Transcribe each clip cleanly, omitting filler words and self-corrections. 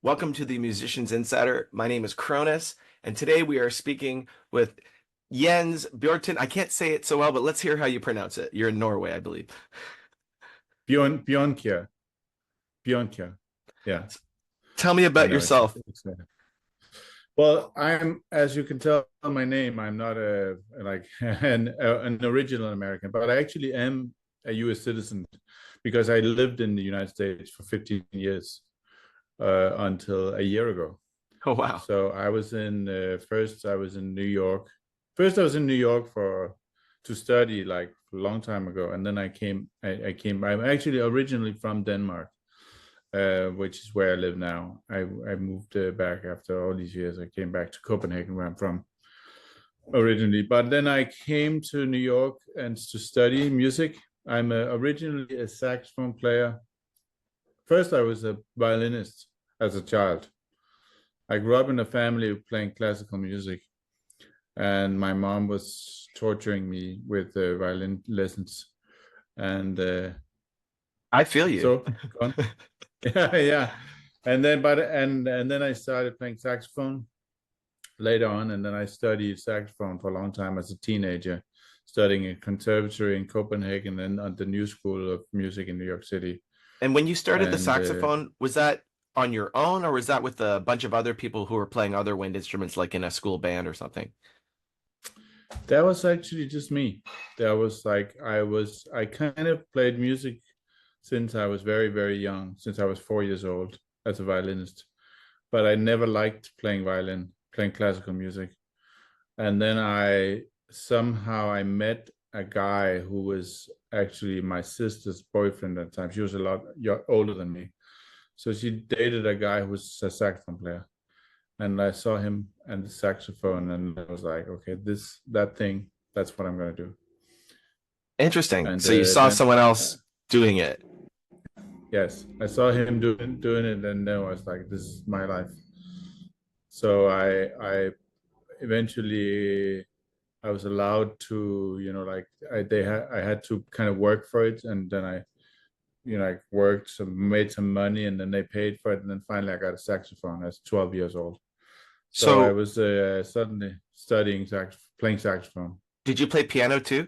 Welcome to the Musicians Insider. My name is Kronis, and today we are speaking with Jens Bjornkjaer. I can't say it so well, but let's hear how you pronounce it. You're in Norway, I believe. Bjornkjaer. Bjornkjaer. Yeah, Tell me I about know yourself. well, I'm, as you can tell by my name, I'm not an original American, but I actually am a U.S. citizen because I lived in the United States for 15 years until a year ago. Oh, wow. So I was in first I was in New York. First I was in New York for to study like a long time ago, and then I came. I'm actually originally from Denmark, which is where I live now. I moved back after all these years. I came back to Copenhagen, where I'm from originally. But then I came to New York and to study music. I'm originally a saxophone player. First, I was a violinist as a child. I grew up in a family playing classical music, and my mom was torturing me with violin lessons. And I feel you. so, go on. Yeah, yeah. And then I started playing saxophone later on, and then I studied saxophone for a long time as a teenager, studying a conservatory in Copenhagen and at the New School of Music in New York City. And when you started the And saxophone, was that on your own, or was that with a bunch of other people who were playing other wind instruments, like in a school band or something? that was actually just me. That was like I kind of played music since I was very, very young, since I was 4 years old as a violinist. But I never liked playing violin, playing classical music. And then I met a guy who was actually my sister's boyfriend at the time. She was a lot older than me. So she dated a guy who was a saxophone player. And I saw him and the saxophone, and I was like, okay, that thing, that's what I'm gonna do. Interesting. And So you saw then someone else doing it. yes, I saw him doing it, and then I was like, this is my life. So I eventually I was allowed to, like I had to kind of work for it, and then I worked, made some money, and then they paid for it, and then finally I got a saxophone. I was 12 years old, so I So was suddenly studying playing saxophone. did you play piano too?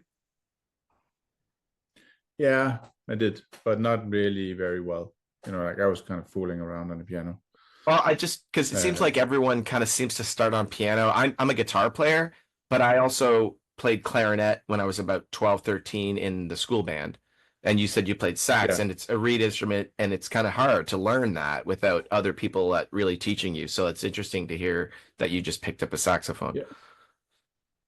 Yeah, I did, but not really very well. Like I was kind of fooling around on the piano. Well, I just because it seems Uh, like everyone kind of seems to start on piano. I'm a guitar player, but I also played clarinet when I was about 12, 13 in the school band. And you said you played sax, yeah, and it's a reed instrument, and it's kind of hard to learn that without other people really teaching you. So it's interesting to hear that you just picked up a saxophone. yeah.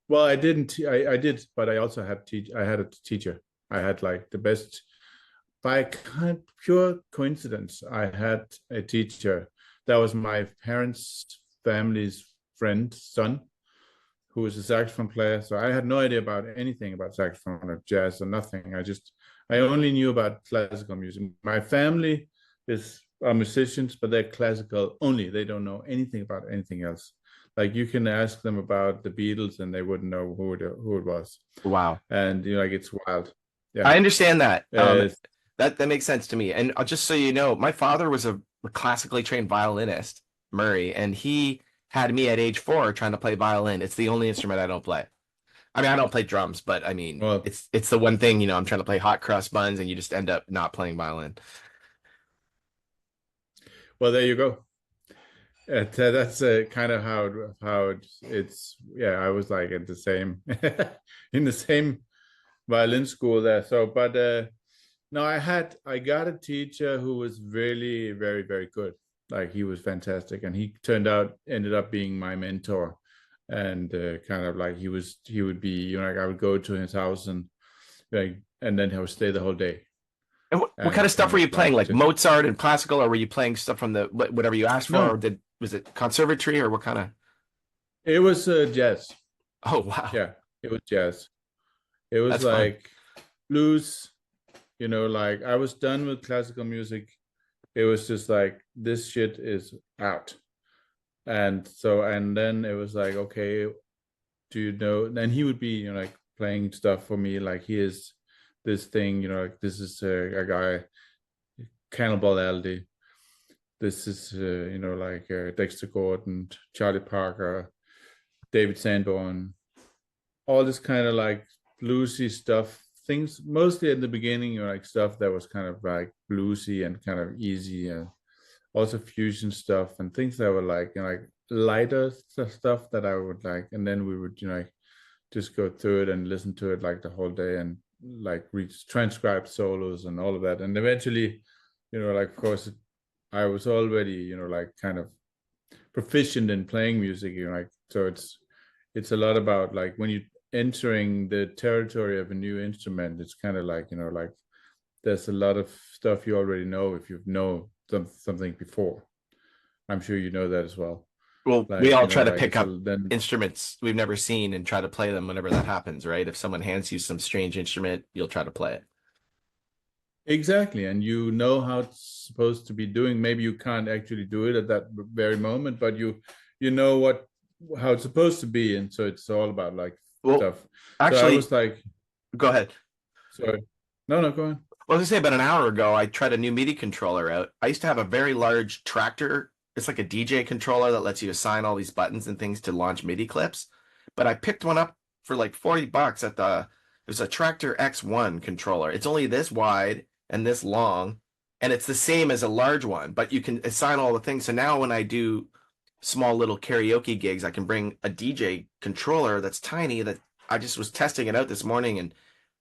Well, I didn't. I did, but I also had teach. I had a teacher. I had like the best. By kind pure coincidence, I had a teacher that was my parents' family's friend, son, who was a saxophone player. So I had no idea about anything about saxophone or jazz or nothing. I only knew about classical music. My family are musicians, but they're classical only. They don't know anything about anything else. Like you can ask them about the Beatles and they wouldn't know who it was. Wow. And like it's wild. I Yeah. understand that. Uh, That makes sense to me. And just so you know, my father was a classically trained violinist, Murray, and he had me at age 4 trying to play violin. It's the only instrument I don't play. I mean, I don't play drums, but I mean, well, it's the one thing, I'm trying to play hot cross buns and you just end up not playing violin. well, there you go. That's kind of how it's. Yeah, I was like at the same in the same violin school there. So, but no, I got a teacher who was really very very good. Like he was fantastic, and he ended up being my mentor, and kind of like he would be like I would go to his house and like and then he would stay the whole day And what kind and of stuff kind were of you playing? like Like just Mozart and classical, or were you playing stuff from the whatever you asked for, or no, was it conservatory, or what kind of? it was jazz. Oh, wow. Yeah, it was jazz. It was That's fun. like blues, like I was done with classical music. It was just like this shit is out. And then it was like, okay, do you know? Then he would be, like playing stuff for me, like he is this thing, like this is a guy, Cannibal Aldi, This is like Dexter Gordon, Charlie Parker, David Sanborn, all this kind of like bluesy stuff. Things mostly at the beginning, like stuff that was kind of like bluesy and kind of easy, and also fusion stuff and things that were like like lighter stuff that I would like, and then we would like just go through it and listen to it like the whole day and like read transcribe solos and all of that, and eventually, like of course, I was already like kind of proficient in playing music, like so it's a lot about like when you entering the territory of a new instrument, it's kind of like like there's a lot of stuff you already know if you've known something before. I'm sure you know that as well. Well, we Like all try to like pick it's up then instruments we've never seen and try to play them whenever that happens, right? If someone hands you some strange instrument, you'll try to play it. exactly, and you know how it's supposed to be doing. Maybe you can't actually do it at that very moment, but you know what how it's supposed to be, and so it's all about like Well, stuff. So I actually, was like, go ahead. sorry, no, go on. Well, I was gonna say about an hour ago, I tried a new MIDI controller out. I used to have a very large tractor. It's like a DJ controller that lets you assign all these buttons and things to launch MIDI clips. But I picked one up for like $40 at there's a Tractor X1 controller. It's only this wide and this long, and it's the same as a large one, but you can assign all the things. So now when I do small little karaoke gigs, I can bring a DJ controller that's tiny that I just was testing it out this morning, and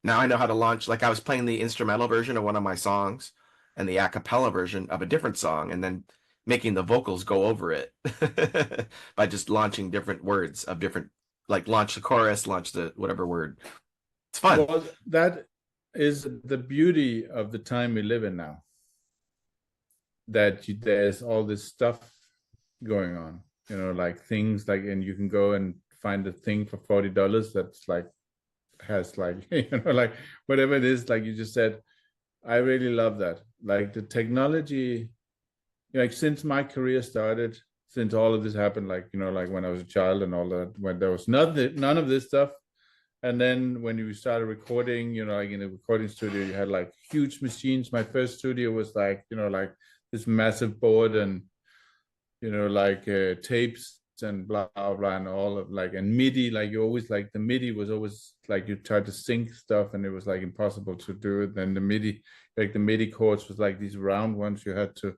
now I know how to launch. Like I was playing the instrumental version of one of my songs and the a cappella version of a different song, and then making the vocals go over it by just launching different words of different, like launch the chorus, launch the whatever word. It's fun. Well, that is the beauty of the time we live in now. That there's all this stuff going on, like things like, and you can go and find a thing for $40 that's like has like like whatever it is, like you just said. I really love that. Like the technology, like since my career started, since all of this happened, like like when I was a child and all that, when there was none of this stuff. And then when you started recording, like in a recording studio, you had like huge machines. My first studio was like, like this massive board and, like tapes and blah, blah, blah, and all of like, and MIDI, like you always like the MIDI was always like you tried to sync stuff and it was like impossible to do it. Then the MIDI, like the MIDI chords was like these round ones you had to,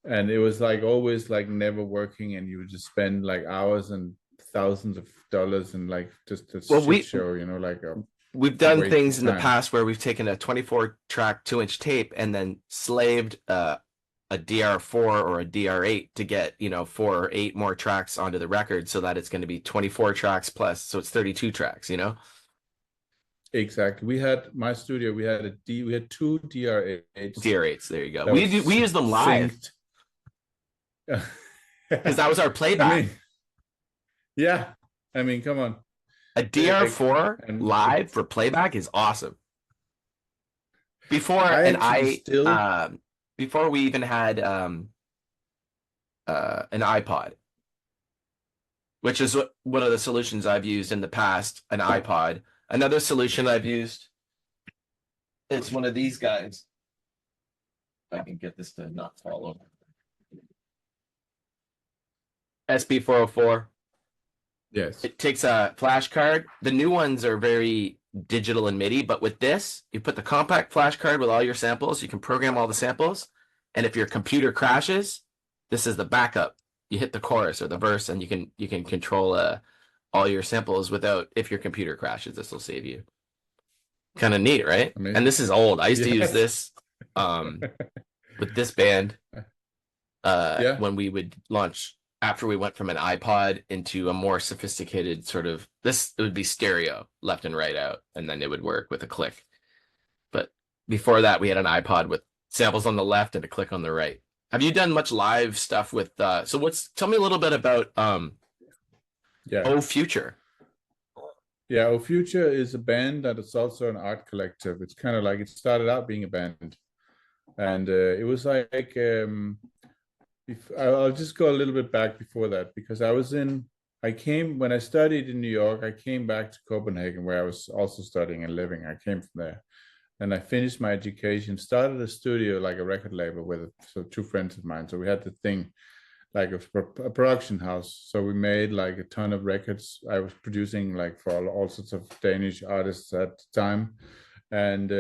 and it was like always like never working, and you would just spend like hours and thousands of dollars and like just a Well, shit show, like a we've done waste things of in the time. past where we've taken a 24 track 2-inch tape and then slaved a DR4 or a DR8 to get 4 or 8 more tracks onto the record so that it's going to be 24 tracks plus, so it's 32 tracks. Exactly. We had my studio. We had two DR8s DR8s, there you go. that We was use them live synced. because that was our I mean, playback. yeah. I mean, come on. A DR4 And live for playback is awesome. Before I and actually I still, before we even had an iPod, which is one of the solutions I've used in the past, an iPod. Another solution I've used is one of these guys. If I can get this to not fall over. SB404. yes. It takes a flash card. The new ones are very digital and MIDI, but with this, you put the compact flash card with all your samples. You can program all the samples. And if your computer crashes, this is the backup. You hit the chorus or the verse, and you can control all your samples without, if your computer crashes, this will save you. Kind of neat, right? And Amazing. this is old. I used to use Yes. this with this band Yeah. when we would launch after we went from an iPod into a more sophisticated sort of this. It would be stereo left and right out, and then it would work with a click. But before that, we had an iPod with samples on the left and a click on the right. Have you done much live stuff with so tell me a little bit about Yeah. Ofuture. Yeah. Ofuture is a band that is also an art collective. It's kind of like it started out being a band, and it was like I'll just go a little bit back before that, because I came when I studied in New York. I came back to Copenhagen, where I was also studying and living. I came from there, and I finished my education, started a studio, like a record label with two friends of mine. So we had the thing like a production house. So we made like a ton of records. I was producing like for all sorts of Danish artists at the time, and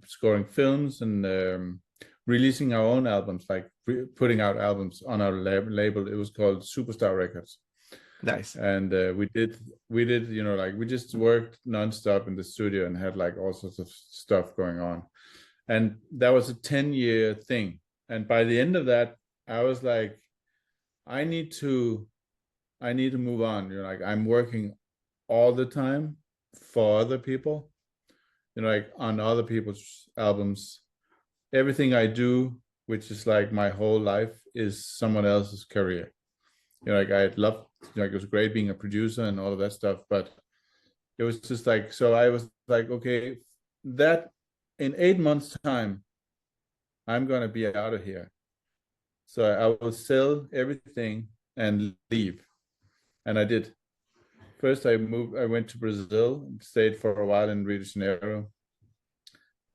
scoring films and releasing our own albums, like putting out albums on our label. It was called Superstar Records. Nice. And we did, you know, like we just worked nonstop in the studio and had like all sorts of stuff going on. And that was a 10-year thing. And by the end of that, I was like, I need to move on. You know, like I'm working all the time for other people, you know, like on other people's albums. Everything I do, which is like my whole life, is someone else's career. You know, like I loved, you know, like it was great being a producer and all of that stuff, but it was just like, so I was like, okay, that in 8 months' time, I'm gonna be out of here. So I will sell everything and leave. And I did. First, I went to Brazil, stayed for a while in Rio de Janeiro.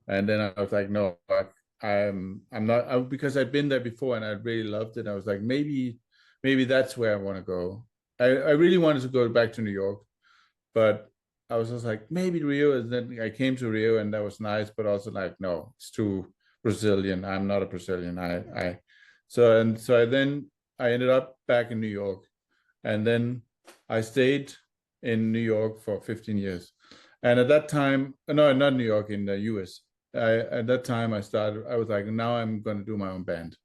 And then I was like, no, I'm not, because I'd been there before and I really loved it. I was like, maybe that's where I want to go. I really wanted to go back to New York, but I was just like, maybe Rio. And then I came to Rio and that was nice, but also like, no, it's too Brazilian. I'm not a Brazilian. I ended up back in New York, and then I stayed in New York for 15 years. And at that time, no, not New York, in the US. At that time, I was like, now I'm going to do my own band.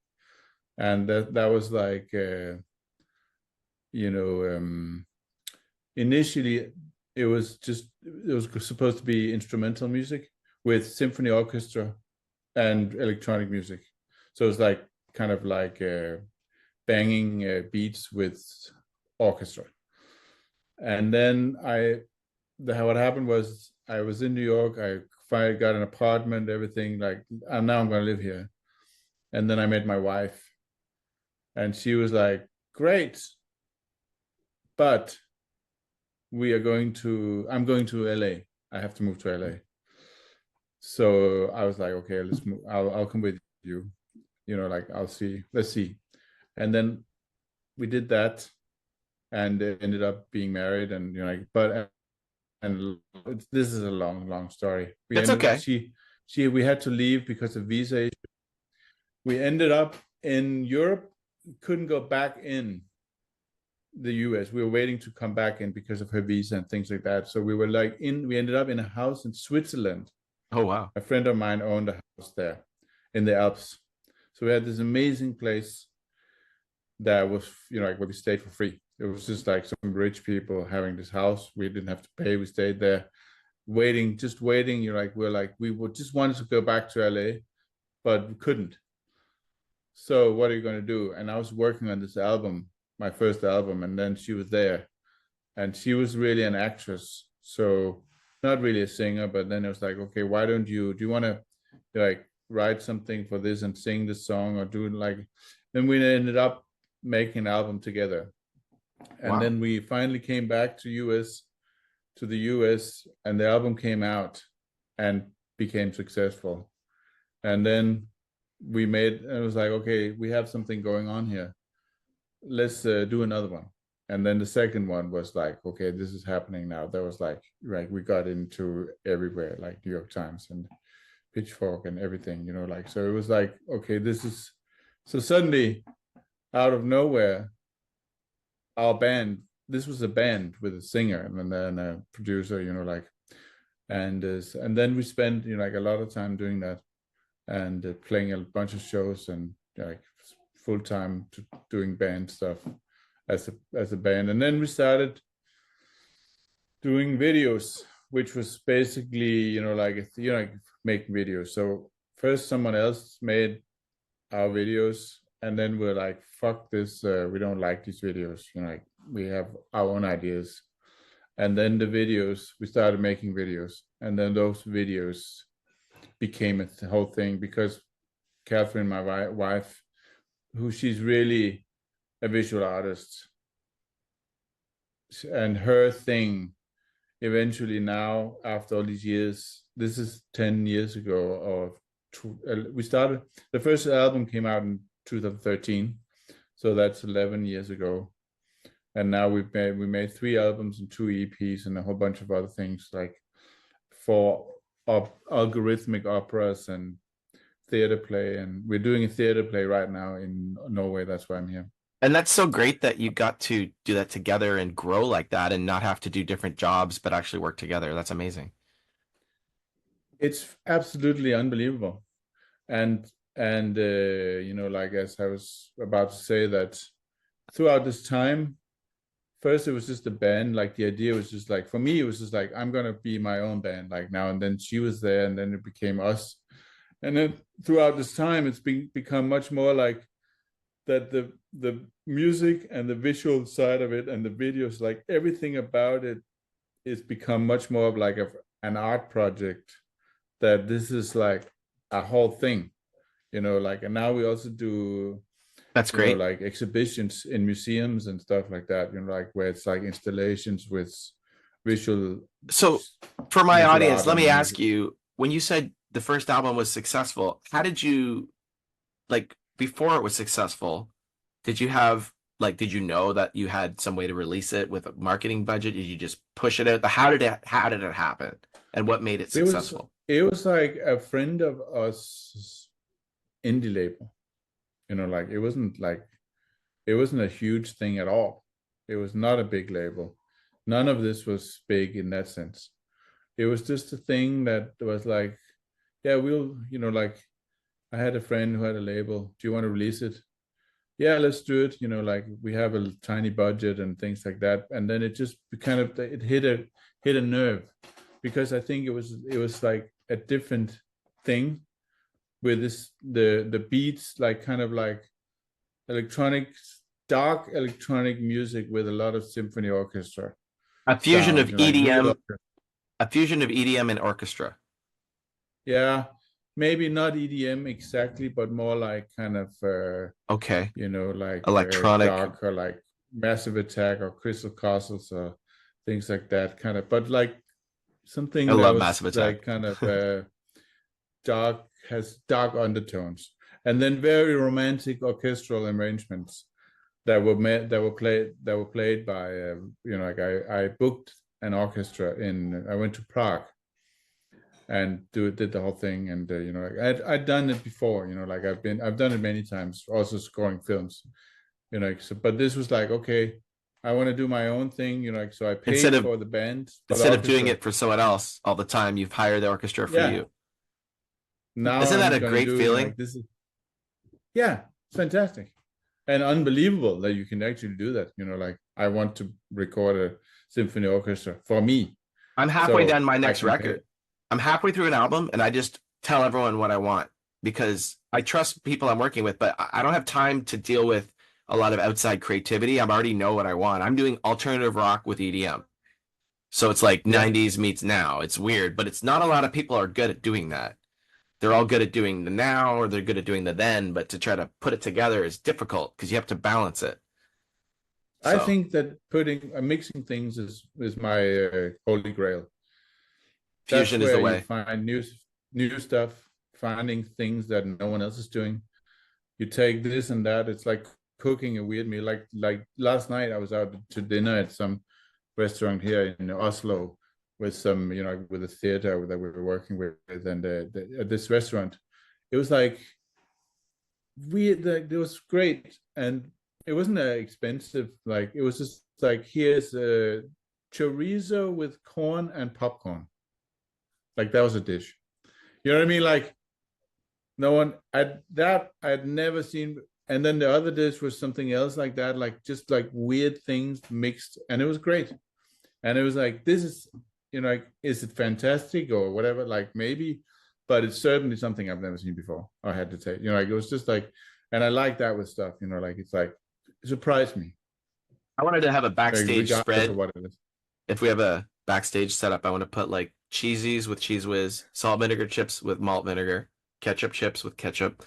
And that was like, you know, initially it was supposed to be instrumental music with symphony orchestra and electronic music. So it's like kind of like banging beats with orchestra. And then what happened was I was in New York. I finally got an apartment, everything like, and now I'm going to live here. And then I met my wife, and she was like, "Great, but I'm going to LA. I have to move to LA." So I was like, "Okay, let's move. I'll come with you. You know, like let's see." And then we did that, and ended up being married, and you know, like, but and this is a long story. It's okay. We had to leave because of visa issues. We ended up in Europe, couldn't go back in the US. We were waiting to come back in because of her visa and things like that. So we ended up in a house in Switzerland. Oh wow. A friend of mine owned a house there in the Alps. So we had this amazing place that was, you know, like where we stayed for free. It was just like some rich people having this house. We didn't have to pay. We stayed there just waiting. You're like, we would just wanted to go back to LA, but we couldn't. So what are you going to do? And I was working on this album, my first album, and then she was there, and she was really an actress. So not really a singer, but then it was like, okay, do you want to like write something for this and sing this song or do it like, then we ended up making an album together. And Wow. then we finally came back to the US, and the album came out and became successful. And then it was like, okay, we have something going on here. Let's do another one. And then the second one was like, okay, this is happening now. That was like, right, we got into everywhere, like New York Times and Pitchfork and everything, you know, like, so it was like, okay, so suddenly out of nowhere, our band, this was a band with a singer and then a producer, you know, like, and then we spent, you know, like a lot of time doing that, and playing a bunch of shows, and like full time doing band stuff as a band. And then we started doing videos, which was basically, you know, like, you know, like making videos. So first someone else made our videos, and then we're like, fuck this, we don't like these videos, you know, like we have our own ideas. And then we started making videos, and then those videos became a whole thing, because Catherine, my wife, she's really a visual artist, and her thing eventually now, after all these years, this is 10 years ago, or we started, the first album came out in 2013, so that's 11 years ago. And now we made 3 albums and 2 EPs and a whole bunch of other things, like for algorithmic operas and theater play. And we're doing a theater play right now in Norway. That's why I'm here. And that's so great that you got to do that together and grow like that and not have to do different jobs, but actually work together. That's amazing. It's absolutely unbelievable. And you know, like, as I was about to say, that throughout this time, first it was just a band. Like, the idea was just like, for me, it was just like, I'm gonna be my own band, like, now. And then she was there, and then it became us. And then throughout this time, it's become much more like that, the music and the visual side of it and the videos, like everything about it, is become much more of like an art project, that this is like a whole thing, you know, like. And now we also do, That's you know, great. like exhibitions in museums and stuff like that, you know, like where it's like installations with visual So for my visual audience, art let me and ask music. you, when you said the first album was successful, how did you, like, before it was successful, did you have, like, did you know that you had some way to release it with a marketing budget? Did you just push it out? How did it happen? And what made it It was successful? it was like a friend of us indie label, you know, like it wasn't a huge thing at all. It was not a big label. None of this was big in that sense. It was just a thing that was like, yeah, we'll, you know, like, I had a friend who had a label. Do you want to release it? Yeah, let's do it. You know, like, we have a tiny budget and things like that. And then it just kind of, it hit a nerve, because I think it was like a different thing with this, the beats, like kind of like electronic, dark electronic music with a lot of symphony orchestra A fusion sounds, of you know, like real EDM, orchestra. a fusion of EDM and orchestra. Yeah, maybe not EDM exactly, but more like kind of Okay. you know, like Electronic. dark, or like Massive Attack or Crystal Castles or things like that kind of, but like I something that love was Massive Attack. like kind of dark, has dark undertones, and then very romantic orchestral arrangements that were played by you know, like, I booked an orchestra in, I went to Prague and did the whole thing. And you know, like, I'd done it before, you know, like, I've done it many times, also scoring films, you know, so, but this was like, okay, I want to do my own thing, you know, like, so I Instead paid of for the band, for the instead of doing orchestra. it for someone else all the time, you've hired the orchestra for Yeah, you. now Isn't that I'm a gonna great do, you know, feeling? like, this is, yeah, it's fantastic and unbelievable that you can actually do that, you know, like, I want to record a symphony orchestra for me, I'm halfway so down my I next can pay. record. I'm halfway through an album and I just tell everyone what I want because I trust people I'm working with, but I don't have time to deal with a lot of outside creativity. I already know what I want. I'm doing alternative rock with EDM. So it's like Yeah, 90s meets now. It's weird, but it's not a lot of people are good at doing that. They're all good at doing the now or they're good at doing the then, but to try to put it together is difficult because you have to balance it. I So think that putting mixing things is my holy grail. That's fusion is the where you way. find new stuff, finding things that no one else is doing. You take this and that. It's like cooking a weird meal. Like last night, I was out to dinner at some restaurant here in Oslo with some, you know, with a theater that we were working with, and at this restaurant, it was like weird. Like, it was great, and it wasn't expensive. Like, it was just like, here's a chorizo with corn and popcorn. Like, that was a dish. You know what I mean? Like, no one I'd never seen. And then the other dish was something else like that, like just like weird things mixed, and it was great. And it was like, this is, you know, like, is it fantastic or whatever? Like, maybe, but it's certainly something I've never seen before. I had to take, you know, like, it was just like, and I like that with stuff, you know, like, it's like, it surprised me, I wanted to have a like, backstage regardless of spread. what it is. If we have a backstage setup, I want to put like cheesies with cheese whiz, salt vinegar chips with malt vinegar, ketchup chips with ketchup.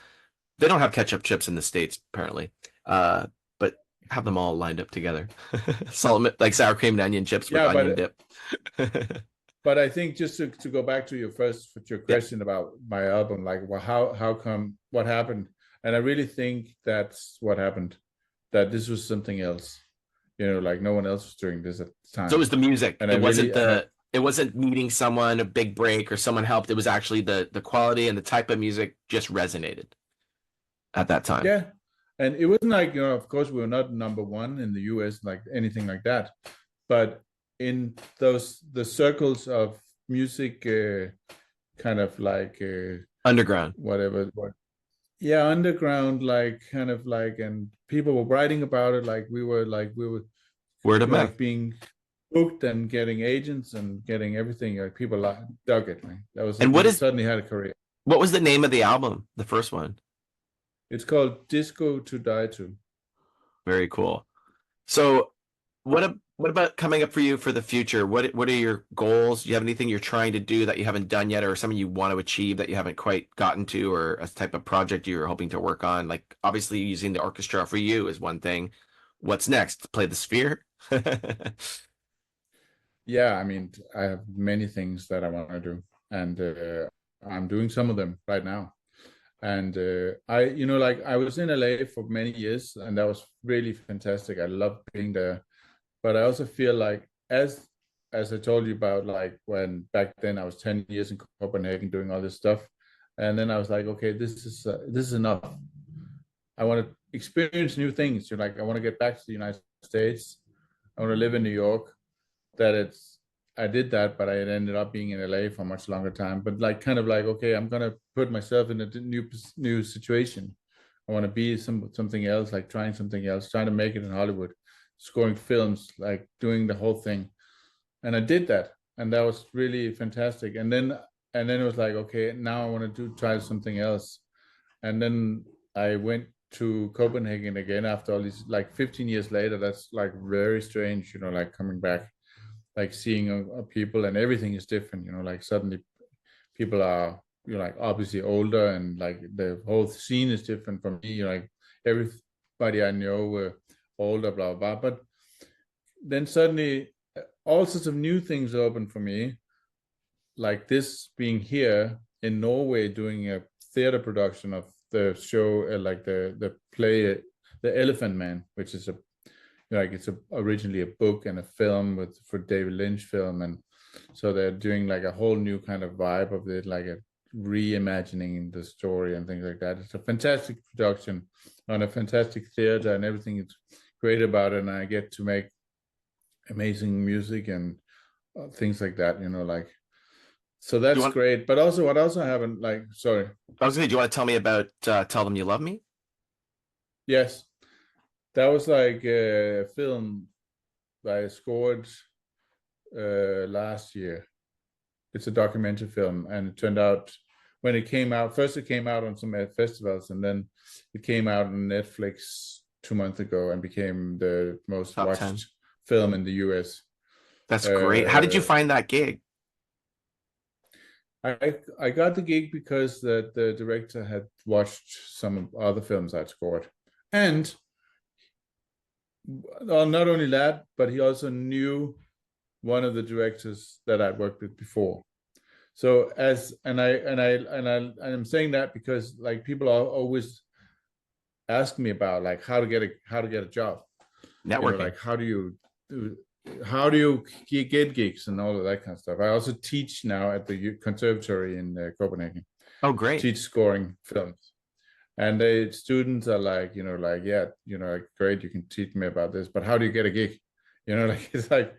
They don't have ketchup chips in the States, apparently. Uh, but Have them all lined up together. Salt, like sour cream and onion chips with Yeah, onion dip. but I think just to go back to your Yeah. question about my album, like, well, how come, what happened? And I really think that's what happened. That this was something else, like no one else was doing this at the So it time. was the music. And I It wasn't really, and I, the it wasn't meeting someone, a big break, or someone helped. It was actually the quality and the type of music just resonated at that time. yeah, and it wasn't like, of course, we were not number one in the US, like anything like that, but in the circles of music, kind of like Underground. whatever, yeah, underground, like kind of like, and people were writing about it, like we were Word of mouth. like being booked and getting agents and getting everything. Like people like dug it, man. That was, And we suddenly had a career. what was the name of the album? The first one. It's called Disco to Die to. Very cool. So what about coming up for you for the future? What are your goals? Do you have anything you're trying to do that you haven't done yet, or something you want to achieve that you haven't quite gotten to, or a type of project you're hoping to work on? Like obviously using the orchestra for you is one thing. What's next? Play the sphere? Yeah, I mean, I have many things that I want to do, and I'm doing some of them right now. And like I was in LA for many years, and that was really fantastic. I love being there, but I also feel like, as I told you about, like when back then I was 10 years in Copenhagen doing all this stuff, and then I was like, okay, this is enough. I want to experience new things. You're like, I want to get back to the United States. I want to live in New York. That it's I did that, but I had ended up being in LA for a much longer time. But like kind of like, okay, I'm gonna put myself in a new situation. I want to be something else, like trying something else, trying to make it in Hollywood, scoring films, like doing the whole thing. And I did that, and that was really fantastic. And then it was like, okay, now I want to try something else. And then I went to Copenhagen again after all these, like 15 years later. That's like very strange, like coming back, like seeing people, and everything is different, like suddenly people are, like obviously older, and like the whole scene is different from me, like everybody I know were older, blah blah blah. But then suddenly all sorts of new things open for me, like this being here in Norway doing a theater production of the show, like the play, The Elephant Man, which is originally a book and a film for David Lynch film. And so they're doing like a whole new kind of vibe of it, like a reimagining the story and things like that. It's a fantastic production on a fantastic theater, and everything is great about it. And I get to make amazing music and things like that, like, so You that's want, great. But also, what else I haven't, like, sorry, I was gonna, do you want to tell me about Tell Them You Love Me? yes, that was like a film that I scored last year. It's a documentary film, and it turned out, when it came out, first it came out on some festivals, and then it came out on Netflix 2 months ago and became the most Top 10. watched film in the US. That's great. How did you Uh, find that gig? I got the gig because the director had watched some other films I'd scored, and not only that, but he also knew one of the directors that I'd worked with before. So I'm saying that because like people are always ask me about like how to get a job, Networking. like how do you get gigs and all of that kind of stuff. I also teach now at the conservatory in Copenhagen, Oh, great. teach scoring films, and the students are like, like, yeah, like, great, you can teach me about this, but how do you get a gig? Like, it's like,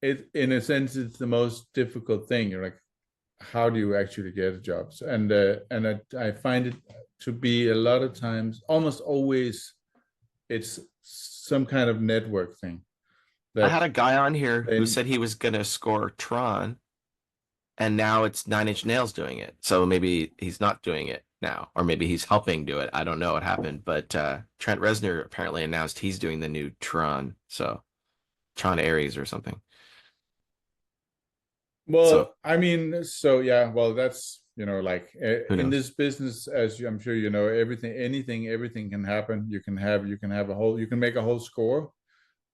it, in a sense, it's the most difficult thing. You're like, how do you actually get a job? And I find it to be a lot of times, almost always, it's some kind of network thing I had that a guy on here who then, said he was gonna score Tron, and now it's Nine Inch Nails doing it. So maybe he's not doing it now, or maybe he's helping do it. I don't know what happened, but Trent Reznor apparently announced he's doing the new Tron, so Tron Ares or something. So well, I mean, so yeah, well, that's like Who in knows? this business, as I'm sure you know, everything can happen. You can have a whole, you can make a whole score.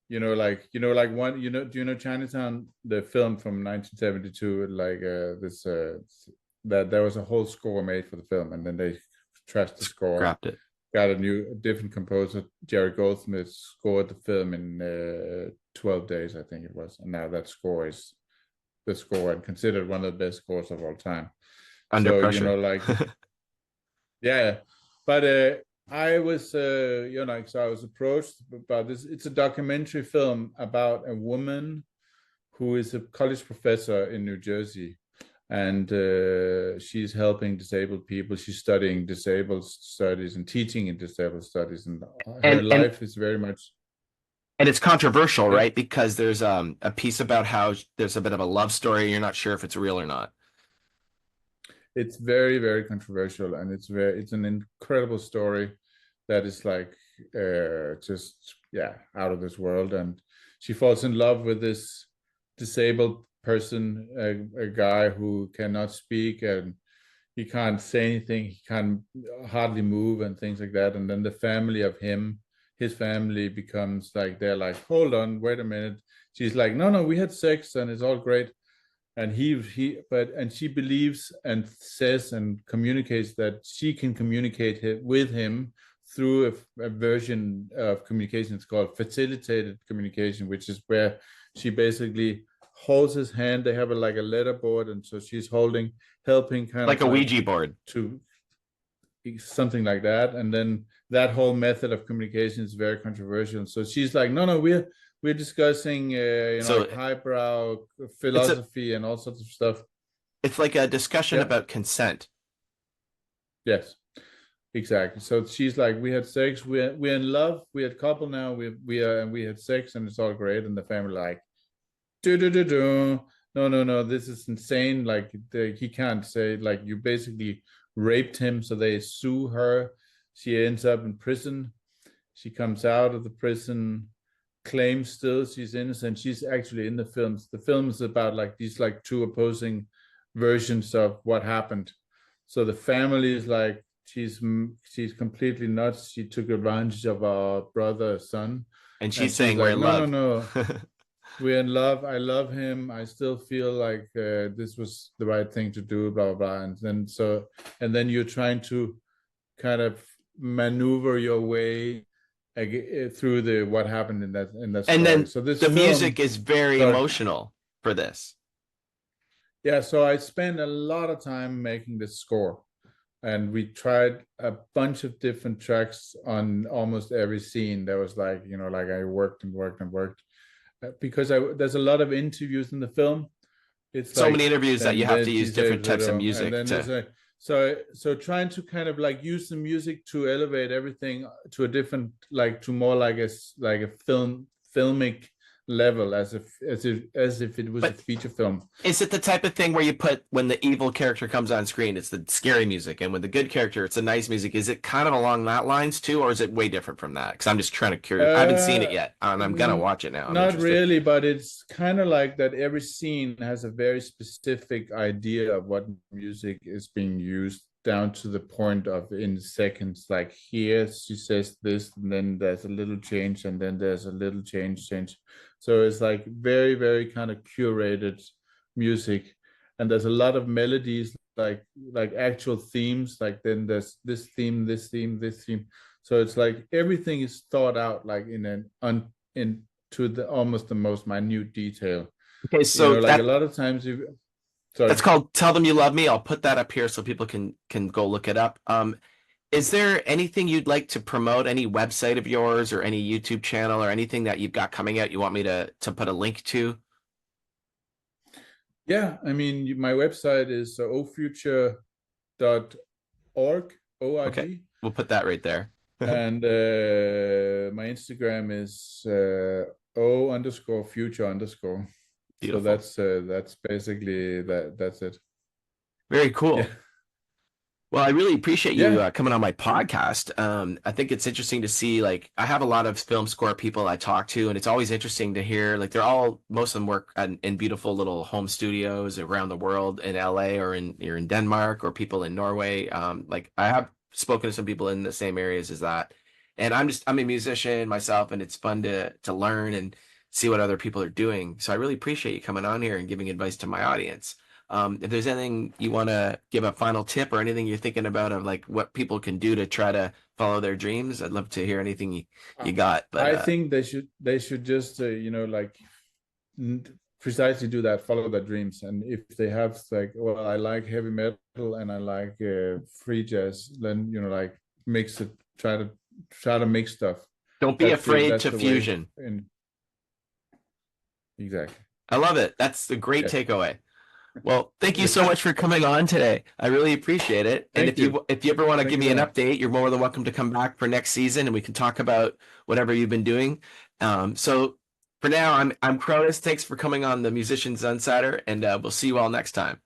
Like one, do you know Chinatown, the film from 1972? Like this, that there was a whole score made for the film, and then they trashed the score, Scrapped it. got a different composer, Jerry Goldsmith, scored the film in 12 days, I think it was, and now that score is the score and considered one of the best scores of all time. Under So pressure. like, yeah, but I was so I was approached about this. It's a documentary film about a woman who is a college professor in New Jersey, and she's helping disabled people. She's studying disabled studies and teaching in disabled studies, and her And life is very much, and it's controversial, yeah. right? Because there's a piece about how there's a bit of a love story. You're not sure if it's real or not. It's very, very controversial, and it's an incredible story that is like just, yeah, out of this world. And she falls in love with this disabled person, a guy who cannot speak, and he can't say anything, he can hardly move and things like that. And then the family of his family becomes like, they're like, hold on, wait a minute. She's like, no, no, we had sex and it's all great. And and she believes and says and communicates that she can communicate with him through a version of communication. It's called facilitated communication, which is where she basically holds his hand. They have like a letter board, and so she's helping kind Like of a like Ouija board. to something like that. And then that whole method of communication is very controversial. So she's like, no, no, we're discussing So like highbrow it's a philosophy and all sorts of stuff. it's like a discussion Yeah. about consent. Yes, exactly. So she's like, we had sex, we're in love, we're a couple now, we had sex and it's all great. And the family like, do. No, no, no, this is insane. Like he can't say, like, you basically raped him. So they sue her. She ends up in prison. She comes out of the prison, claims still she's innocent. She's actually in the films. The film is about like these like two opposing versions of what happened. So the family is like, she's completely nuts. She took advantage of our brother's son, And and she's she's saying we're like, in no, no, love. no, we're in love. I love him. I still feel like this was the right thing to do. Blah blah blah. And then you're trying to kind of maneuver your way through the what happened in that And story. then So this the music film, is very sorry, emotional for this. yeah. So I spent a lot of time making this score, and we tried a bunch of different tracks on almost every scene. There was like, like I worked and worked and worked because there's a lot of interviews in the film. It's So many like, interviews that you have to then she use says, different types of and music then there's to. a so trying to kind of like use the music to elevate everything to a different, like to more like a filmic level, as if it was a But feature film. is it the type of thing where you put when the evil character comes on screen, it's the scary music, and when the good character, it's the nice music? Is it kind of along that lines too, or is it way different from that? Because I'm just trying to curious. I haven't seen it Uh, yet, and I'm gonna watch it now. I'm Not interested. really, but it's kind of like that. Every scene has a very specific idea of what music is being used, down to the point of in seconds. Like here, she says this, and then there's a little change, and then there's a little change. So it's like very, very kind of curated music, and there's a lot of melodies, like actual themes. Like then there's this theme, this theme, this theme. So it's like everything is thought out, like into the almost the most minute detail. Okay, so Like a lot of times you, that's sorry. called "Tell Them You Love Me." I'll put that up here so people can go look it up. Is there anything you'd like to promote? Any website of yours or any YouTube channel or anything that you've got coming out you want me to put a link to? Yeah, I mean, my website is ofuture.org, Okay, org, we'll put that right there. and my Instagram is o underscore future underscore. So Beautiful. that's basically that's it. Very Yeah. cool. Well, I really appreciate you Yeah, coming on my podcast. I think it's interesting to see, like, I have a lot of film score people I talk to, and it's always interesting to hear, like, most of them work in beautiful little home studios around the world in LA or in Denmark or people in Norway. Like, I have spoken to some people in the same areas as that. And I'm a musician myself, and it's fun to learn and see what other people are doing. So I really appreciate you coming on here and giving advice to my audience. If there's anything you want to give a final tip or anything you're thinking about of like what people can do to try to follow their dreams, I'd love to hear anything I you got. But I think they should just like precisely do that, follow their dreams. And if they have like, well, I like heavy metal and I like free jazz, then like mix it, try to mix stuff. don't be That's the afraid that's to the way. fusion. And exactly. I love it. That's a great Yes. takeaway. Well, thank you so Yes. much for coming on today. I really appreciate it. And Thank you. if you ever want to Thank give you me very an much. update, you're more than welcome to come back for next season and we can talk about whatever you've been doing. So for now, I'm Kronis. Thanks for coming on the Musicians Unsider, and we'll see you all next time.